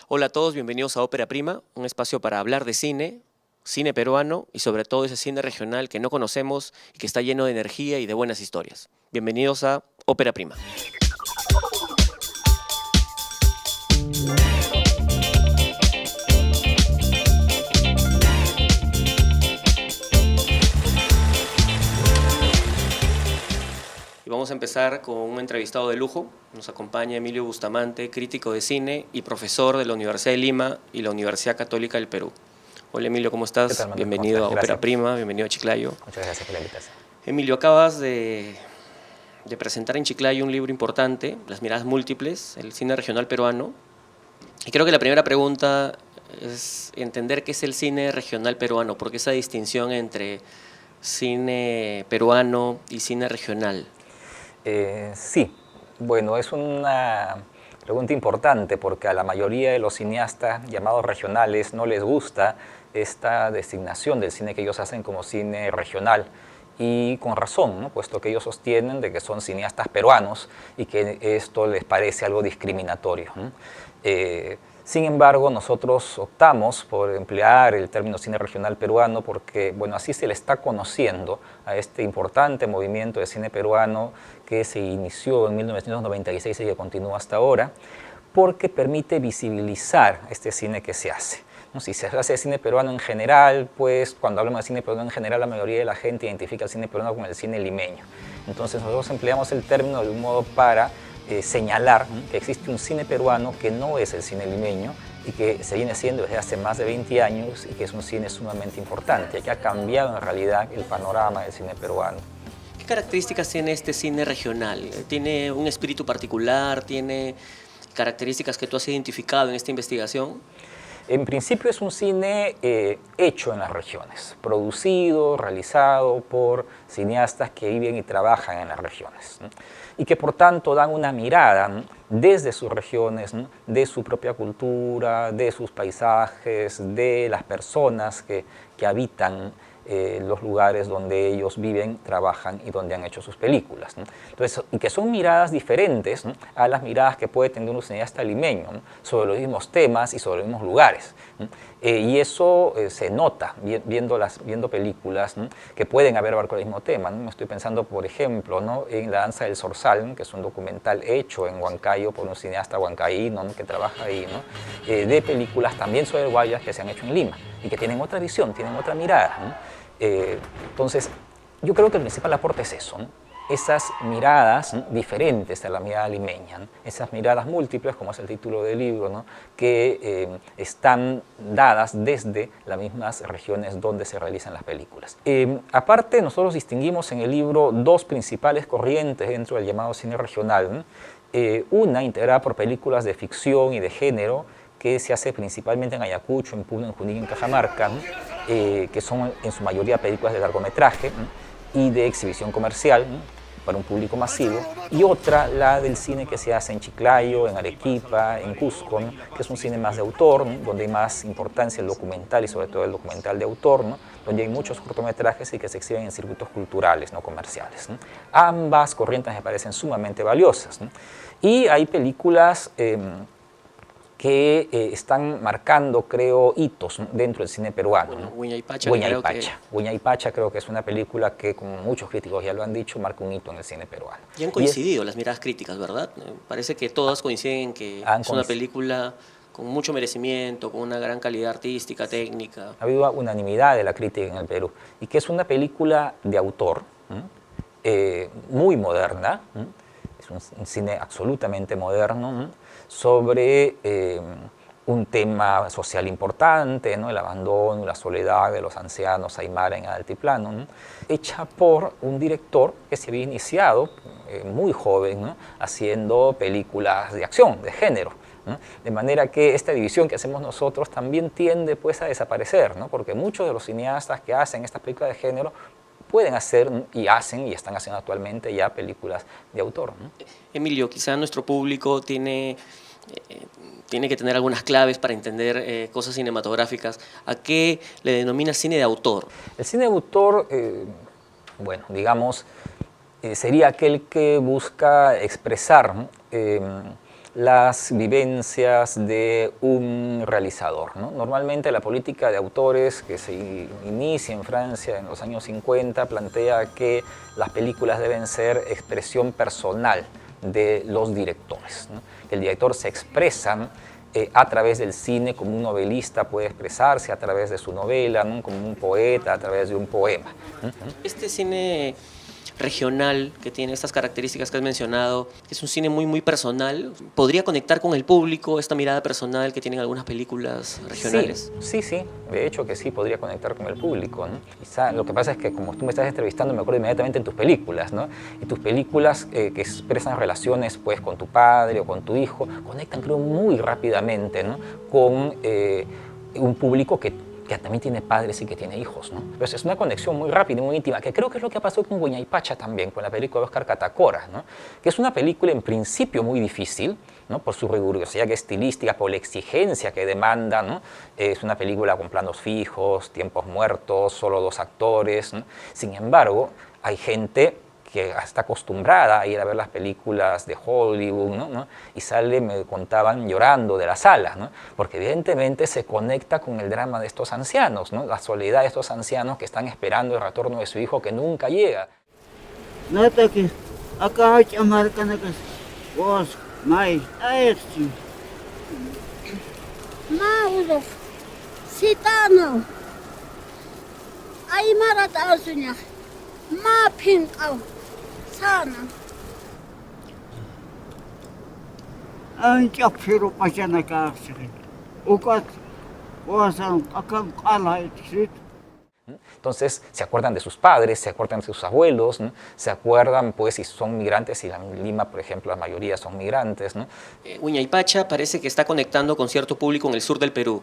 Hola a todos, bienvenidos a Ópera Prima, un espacio para hablar de cine, cine peruano y sobre todo ese cine regional que no conocemos y que está lleno de energía y de buenas historias. Bienvenidos a Ópera Prima. Y vamos a empezar con un entrevistado de lujo. Nos acompaña Emilio Bustamante, crítico de cine y profesor de la Universidad de Lima y la Universidad Católica del Perú. Hola Emilio, ¿cómo estás? ¿Qué tal, Manuel? Bienvenido a Ópera Gracias. Prima, bienvenido a Chiclayo. Muchas gracias por la invitación. Emilio, acabas de presentar en Chiclayo un libro importante, Las miradas múltiples, el cine regional peruano. Y creo que la primera pregunta es entender qué es el cine regional peruano, porque esa distinción entre cine peruano y cine regional. Sí, bueno, es una pregunta importante porque a la mayoría de los cineastas llamados regionales no les gusta esta designación del cine que ellos hacen como cine regional. Y con razón, ¿no? Puesto que ellos sostienen de que son cineastas peruanos y que esto les parece algo discriminatorio, ¿no? Sin embargo, nosotros optamos por emplear el término cine regional peruano porque, bueno, así se le está conociendo a este importante movimiento de cine peruano que se inició en 1996 y que continúa hasta ahora, porque permite visibilizar este cine que se hace. Si se hace cine peruano en general, pues cuando hablamos de cine peruano en general, la mayoría de la gente identifica el cine peruano con el cine limeño. Entonces nosotros empleamos el término de un modo para señalar que existe un cine peruano que no es el cine limeño y que se viene haciendo desde hace más de 20 años y que es un cine sumamente importante, que ha cambiado en realidad el panorama del cine peruano. ¿Qué características tiene este cine regional? ¿Tiene un espíritu particular? ¿Tiene características que tú has identificado en esta investigación? En principio es un cine hecho en las regiones, producido, realizado por cineastas que viven y trabajan en las regiones, ¿no? Y que por tanto dan una mirada, ¿no?, desde sus regiones, ¿no?, de su propia cultura, de sus paisajes, de las personas que habitan los lugares donde ellos viven, trabajan y donde han hecho sus películas, ¿no? Entonces, y que son miradas diferentes, ¿no?, a las miradas que puede tener un cineasta limeño, ¿no?, sobre los mismos temas y sobre los mismos lugares, ¿no? Y eso se nota viendo películas, ¿no?, que pueden haber abarcado el mismo tema, ¿no? Estoy pensando, por ejemplo, ¿no?, en La danza del zorzal, ¿no?, que es un documental hecho en Huancayo por un cineasta huancaíno, ¿no?, que trabaja ahí, ¿no?, de películas también sobre el Guayas que se han hecho en Lima y que tienen otra visión, tienen otra mirada, ¿no? Entonces, yo creo que el principal aporte es eso, ¿no?, esas miradas, ¿no?, diferentes a la mirada limeña, ¿no?, esas miradas múltiples, como es el título del libro, ¿no?, que están dadas desde las mismas regiones donde se realizan las películas. Aparte, nosotros distinguimos en el libro dos principales corrientes dentro del llamado cine regional, ¿no? Una integrada por películas de ficción y de género, que se hace principalmente en Ayacucho, en Puno, en Junín y en Cajamarca, ¿no?, que son en su mayoría películas de largometraje, ¿no?, y de exhibición comercial, ¿no?, para un público masivo, y otra, la del cine que se hace en Chiclayo, en Arequipa, en Cusco, ¿no?, que es un cine más de autor, ¿no?, donde hay más importancia el documental y sobre todo el documental de autor, ¿no?, donde hay muchos cortometrajes y que se exhiben en circuitos culturales, no comerciales, ¿no? Ambas corrientes me parecen sumamente valiosas, ¿no? Y hay películas que están marcando, creo, hitos, ¿no?, dentro del cine peruano, ¿no? Huayna Huayna Pacha creo que es una película que, como muchos críticos ya lo han dicho, marca un hito en el cine peruano. Y han coincidido las miradas críticas, ¿verdad? Parece que todas coinciden en que es una película con mucho merecimiento, con una gran calidad artística, técnica. Ha habido unanimidad de la crítica en el Perú, y que es una película de autor, muy moderna, es un cine absolutamente moderno, ¿no?, sobre un tema social importante, ¿no?, el abandono y la soledad de los ancianos aymara en el altiplano, ¿no?, hecha por un director que se había iniciado muy joven, ¿no?, haciendo películas de acción, de género, ¿no? De manera que esta división que hacemos nosotros también tiende, pues, a desaparecer, ¿no?, porque muchos de los cineastas que hacen estas películas de género pueden hacer y hacen y están haciendo actualmente ya películas de autor, ¿no? Emilio, quizá nuestro público tiene que tener algunas claves para entender cosas cinematográficas. ¿A qué le denomina cine de autor? El cine de autor, bueno, digamos, sería aquel que busca expresar las vivencias de un realizador, ¿no? Normalmente la política de autores que se inicia en Francia en los años 50 plantea que las películas deben ser expresión personal de los directores, ¿no? El director se expresa a través del cine como un novelista puede expresarse, a través de su novela, ¿no? Como un poeta, a través de un poema. Este cine regional que tiene estas características que has mencionado, que es un cine muy personal, ¿podría conectar con el público esta mirada personal que tienen algunas películas regionales? Sí, de hecho que sí podría conectar con el público, ¿no? Quizá lo que pasa es que como tú me estás entrevistando me acuerdo inmediatamente en tus películas, ¿no? Y tus películas que expresan relaciones pues con tu padre o con tu hijo, conectan creo muy rápidamente, ¿no? Con un público que también tiene padres y que tiene hijos, ¿no? Entonces es una conexión muy rápida y muy íntima, que creo que es lo que pasó con Huayna también, con la película de Oscar Catacora, ¿no? Que es una película en principio muy difícil, ¿no? Por su rigurosidad estilística, por la exigencia que demanda, ¿no? Es una película con planos fijos, tiempos muertos, solo 2 actores, ¿no? Sin embargo, hay gente que está acostumbrada a ir a ver las películas de Hollywood, ¿no? Y sale, me contaban, llorando de la sala, ¿no? Porque evidentemente se conecta con el drama de estos ancianos, ¿no? La soledad de estos ancianos que están esperando el retorno de su hijo que nunca llega. Entonces se acuerdan de sus padres, se acuerdan de sus abuelos, ¿no? Se acuerdan pues si son migrantes, y en Lima por ejemplo la mayoría son migrantes, ¿no? Huayna parece que está conectando con cierto público en el sur del Perú.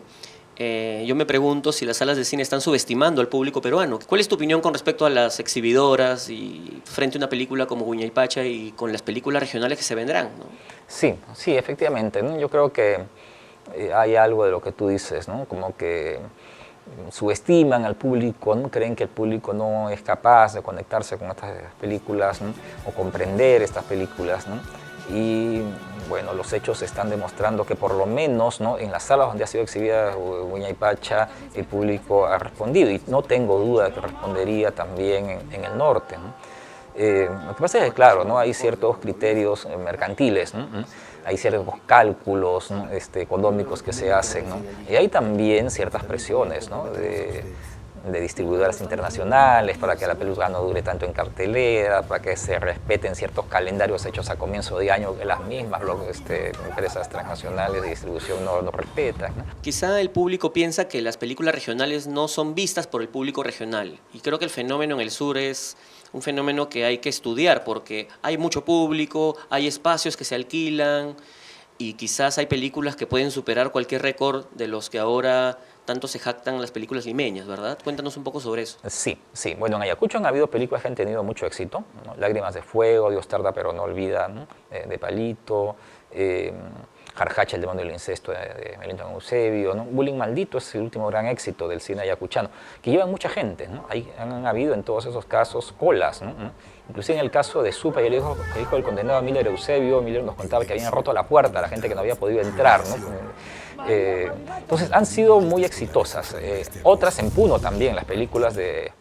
Yo me pregunto si las salas de cine están subestimando al público peruano. ¿Cuál es tu opinión con respecto a las exhibidoras y frente a una película como Huayna y con las películas regionales que se vendrán, ¿no? Sí, efectivamente, ¿no? Yo creo que hay algo de lo que tú dices, ¿no? Como que subestiman al público, ¿no? Creen que el público no es capaz de conectarse con estas películas, ¿no? O comprender estas películas, ¿no? Y bueno, los hechos están demostrando que por lo menos, ¿no? En las salas donde ha sido exhibida Huayna el público ha respondido, y no tengo duda de que respondería también en el norte, ¿no? Lo que pasa es que, claro, ¿no? Hay ciertos criterios mercantiles, ¿no? Hay ciertos cálculos, ¿no? Económicos que se hacen, ¿no? Y hay también ciertas presiones, ¿no? de distribuidoras internacionales para que la película no dure tanto en cartelera, para que se respeten ciertos calendarios hechos a comienzo de año que las mismas empresas transnacionales de distribución no respetan, ¿no? Quizá el público piensa que las películas regionales no son vistas por el público regional, y creo que el fenómeno en el sur es un fenómeno que hay que estudiar porque hay mucho público, hay espacios que se alquilan y quizás hay películas que pueden superar cualquier récord de los que ahora tanto se jactan las películas limeñas, ¿verdad? Cuéntanos un poco sobre eso. Sí. Bueno, en Ayacucho han habido películas que han tenido mucho éxito, ¿no? Lágrimas de fuego, Dios tarda pero no olvida, ¿no? De Palito, Jarjacha, el demonio del incesto de Melito Eusebio, ¿no? Bullying Maldito es el último gran éxito del cine ayacuchano, que llevan mucha gente, ¿no? Han habido en todos esos casos colas, ¿no? Inclusive en el caso de Supa y el hijo del condenado Emilio Eusebio, Emilio nos contaba que habían roto la puerta a la gente que no había podido entrar, ¿no? Entonces han sido muy exitosas. Otras en Puno también, las películas de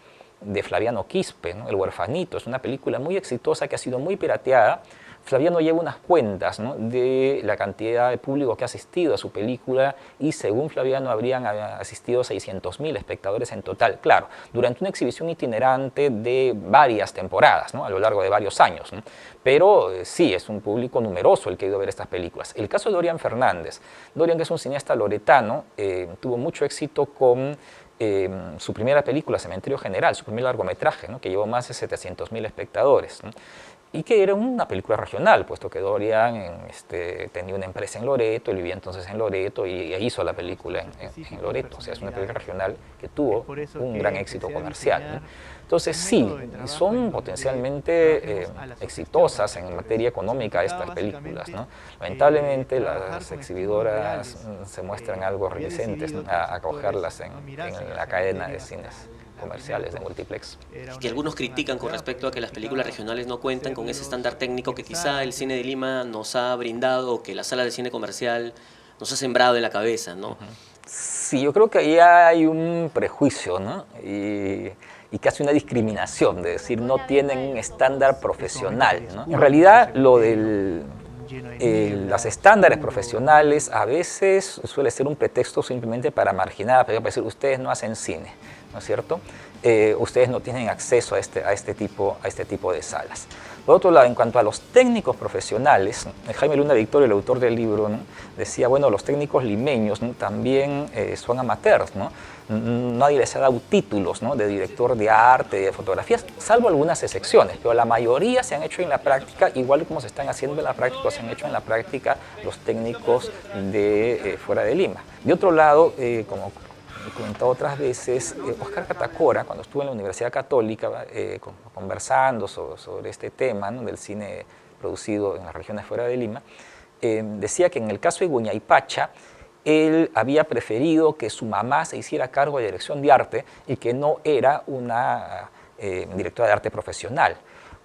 Flaviano Quispe, ¿no? El huerfanito, es una película muy exitosa que ha sido muy pirateada. Flaviano lleva unas cuentas, ¿no? De la cantidad de público que ha asistido a su película, y según Flaviano habrían asistido 600.000 espectadores en total, claro, durante una exhibición itinerante de varias temporadas, ¿no? A lo largo de varios años, ¿no? Pero sí, es un público numeroso el que ha ido a ver estas películas. El caso de Dorian Fernández. Dorian, que es un cineasta loretano, tuvo mucho éxito con su primera película, Cementerio General, su primer largometraje, ¿no? Que llevó más de 700.000 espectadores, ¿no? Y que era una película regional, puesto que Dorian tenía una empresa en Loreto, él vivía entonces en Loreto y hizo la película en Loreto. O sea, es una película regional que tuvo un gran éxito comercial, ¿no? Entonces sí, son potencialmente exitosas en materia económica estas películas, ¿no? Lamentablemente las exhibidoras se muestran algo reticentes, ¿no? A acogerlas en la cadena de cines comerciales de multiplex. Que algunos critican con respecto a que las películas regionales no cuentan con ese estándar técnico que quizá el cine de Lima nos ha brindado, o que la sala de cine comercial nos ha sembrado en la cabeza, ¿no? Sí, yo creo que ahí hay un prejuicio, ¿no? Y casi una discriminación, de decir, no tienen un estándar profesional, ¿no? En realidad, los estándares profesionales a veces suele ser un pretexto simplemente para marginar, para decir, ustedes no hacen cine, ¿no es cierto? Ustedes no tienen acceso a este tipo de salas. Por otro lado, en cuanto a los técnicos profesionales, Jaime Luna Victorio, el autor del libro, ¿no?, decía, bueno, los técnicos limeños, ¿no?, también son amateurs, ¿no? Nadie les ha dado títulos, ¿no?, de director de arte, de fotografías, salvo algunas excepciones, pero la mayoría se han hecho en la práctica, igual como se están haciendo en la práctica, se han hecho en la práctica los técnicos de fuera de Lima. De otro lado, como he comentado otras veces, Oscar Catacora, cuando estuvo en la Universidad Católica conversando sobre este tema, ¿no?, del cine producido en las regiones fuera de Lima, decía que en el caso de Huñaypacha, él había preferido que su mamá se hiciera cargo de dirección de arte y que no era una directora de arte profesional,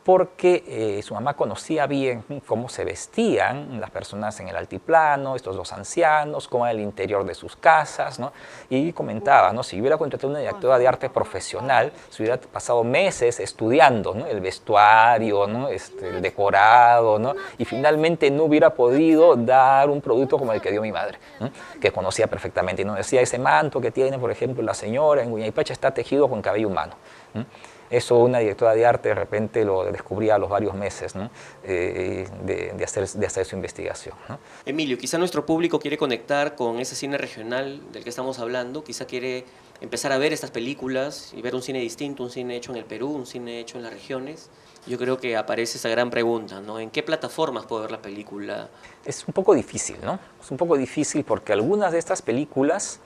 porque su mamá conocía bien cómo se vestían las personas en el altiplano, estos dos ancianos, cómo era el interior de sus casas, ¿no? Y comentaba, ¿no?, si hubiera contratado una directora de arte profesional, se hubiera pasado meses estudiando, ¿no?, el vestuario, ¿no?, el decorado, ¿no?, y finalmente no hubiera podido dar un producto como el que dio mi madre, ¿no?, que conocía perfectamente. Y nos decía, ese manto que tiene, por ejemplo, la señora en Huñaypacha está tejido con cabello humano, ¿no? Eso una directora de arte de repente lo descubría a los varios meses, ¿no?, de hacer su investigación, ¿no? Emilio, quizá nuestro público quiere conectar con ese cine regional del que estamos hablando, quizá quiere empezar a ver estas películas y ver un cine distinto, un cine hecho en el Perú, un cine hecho en las regiones. Yo creo que aparece esa gran pregunta, ¿no? ¿En qué plataformas puedo ver la película? Es un poco difícil, ¿no? Es un poco difícil porque algunas de estas películas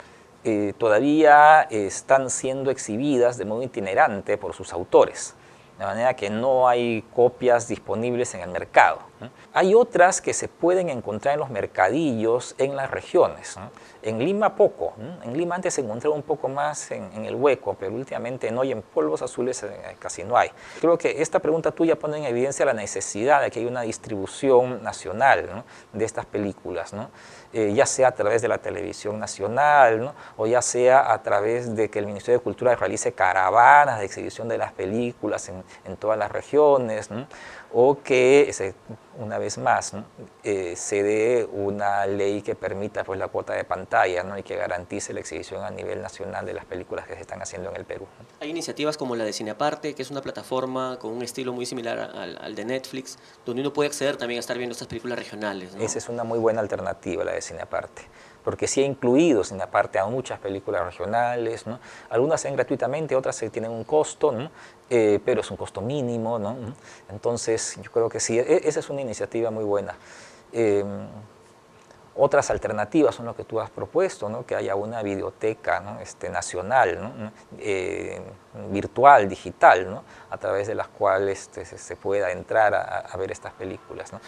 todavía están siendo exhibidas de modo itinerante por sus autores, de manera que no hay copias disponibles en el mercado, ¿no? Hay otras que se pueden encontrar en los mercadillos en las regiones, ¿no? En Lima poco, ¿no? En Lima antes se encontraba un poco más en el hueco, pero últimamente no, y en polvos azules casi no hay. Creo que esta pregunta tuya pone en evidencia la necesidad de que haya una distribución nacional, ¿no?, de estas películas, ¿no? Ya sea a través de la televisión nacional, ¿no?, o ya sea a través de que el Ministerio de Cultura realice caravanas de exhibición de las películas en todas las regiones, ¿no?, o que, una vez más, ¿no?, se dé una ley que permita, pues, la cuota de pantalla, ¿no?, y que garantice la exhibición a nivel nacional de las películas que se están haciendo en el Perú, ¿no? Hay iniciativas como la de Cineaparte, que es una plataforma con un estilo muy similar al de Netflix, donde uno puede acceder también a estar viendo estas películas regionales, ¿no? Esa es una muy buena alternativa, la de Cineaparte, porque sí ha incluido Cineaparte a muchas películas regionales, ¿no? Algunas se ven gratuitamente, otras tienen un costo, ¿no?, pero es un costo mínimo, ¿no? Entonces, yo creo que sí, esa es una iniciativa muy buena. Otras alternativas son lo que tú has propuesto, ¿no?, que haya una videoteca, ¿no?, nacional, ¿no?, virtual, digital, ¿no?, a través de las cuales se pueda entrar a ver estas películas, ¿no?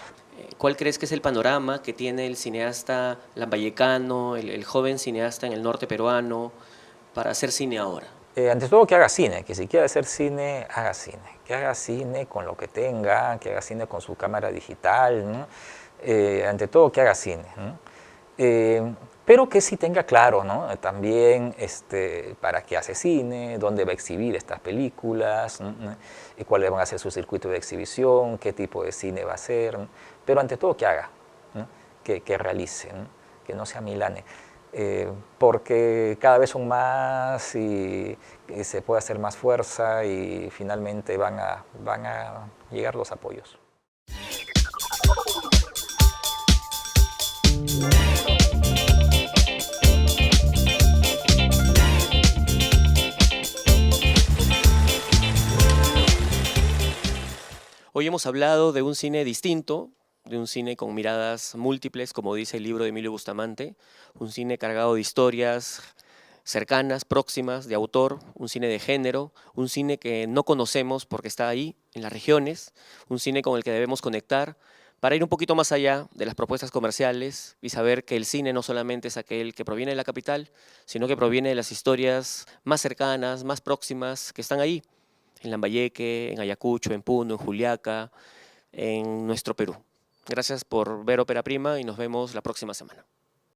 ¿Cuál crees que es el panorama que tiene el cineasta lambayecano, el joven cineasta en el norte peruano, para hacer cine ahora? Ante todo, que haga cine, que si quiere hacer cine, que haga cine con lo que tenga, que haga cine con su cámara digital, ¿no? Ante todo, que haga cine, ¿no? Pero que sí tenga claro, ¿no?, también para qué hace cine, dónde va a exhibir estas películas, ¿no?, y cuáles van a ser su circuito de exhibición, qué tipo de cine va a hacer, ¿no? Pero ante todo que haga, ¿no?, que realice, ¿no?, que no sea milane. Porque cada vez son más y se puede hacer más fuerza y finalmente van a llegar los apoyos. Hoy hemos hablado de un cine distinto, de un cine con miradas múltiples, como dice el libro de Emilio Bustamante, un cine cargado de historias cercanas, próximas, de autor, un cine de género, un cine que no conocemos porque está ahí, en las regiones, un cine con el que debemos conectar para ir un poquito más allá de las propuestas comerciales y saber que el cine no solamente es aquel que proviene de la capital, sino que proviene de las historias más cercanas, más próximas, que están ahí, en Lambayeque, en Ayacucho, en Puno, en Juliaca, en nuestro Perú. Gracias por ver Ópera Prima y nos vemos la próxima semana.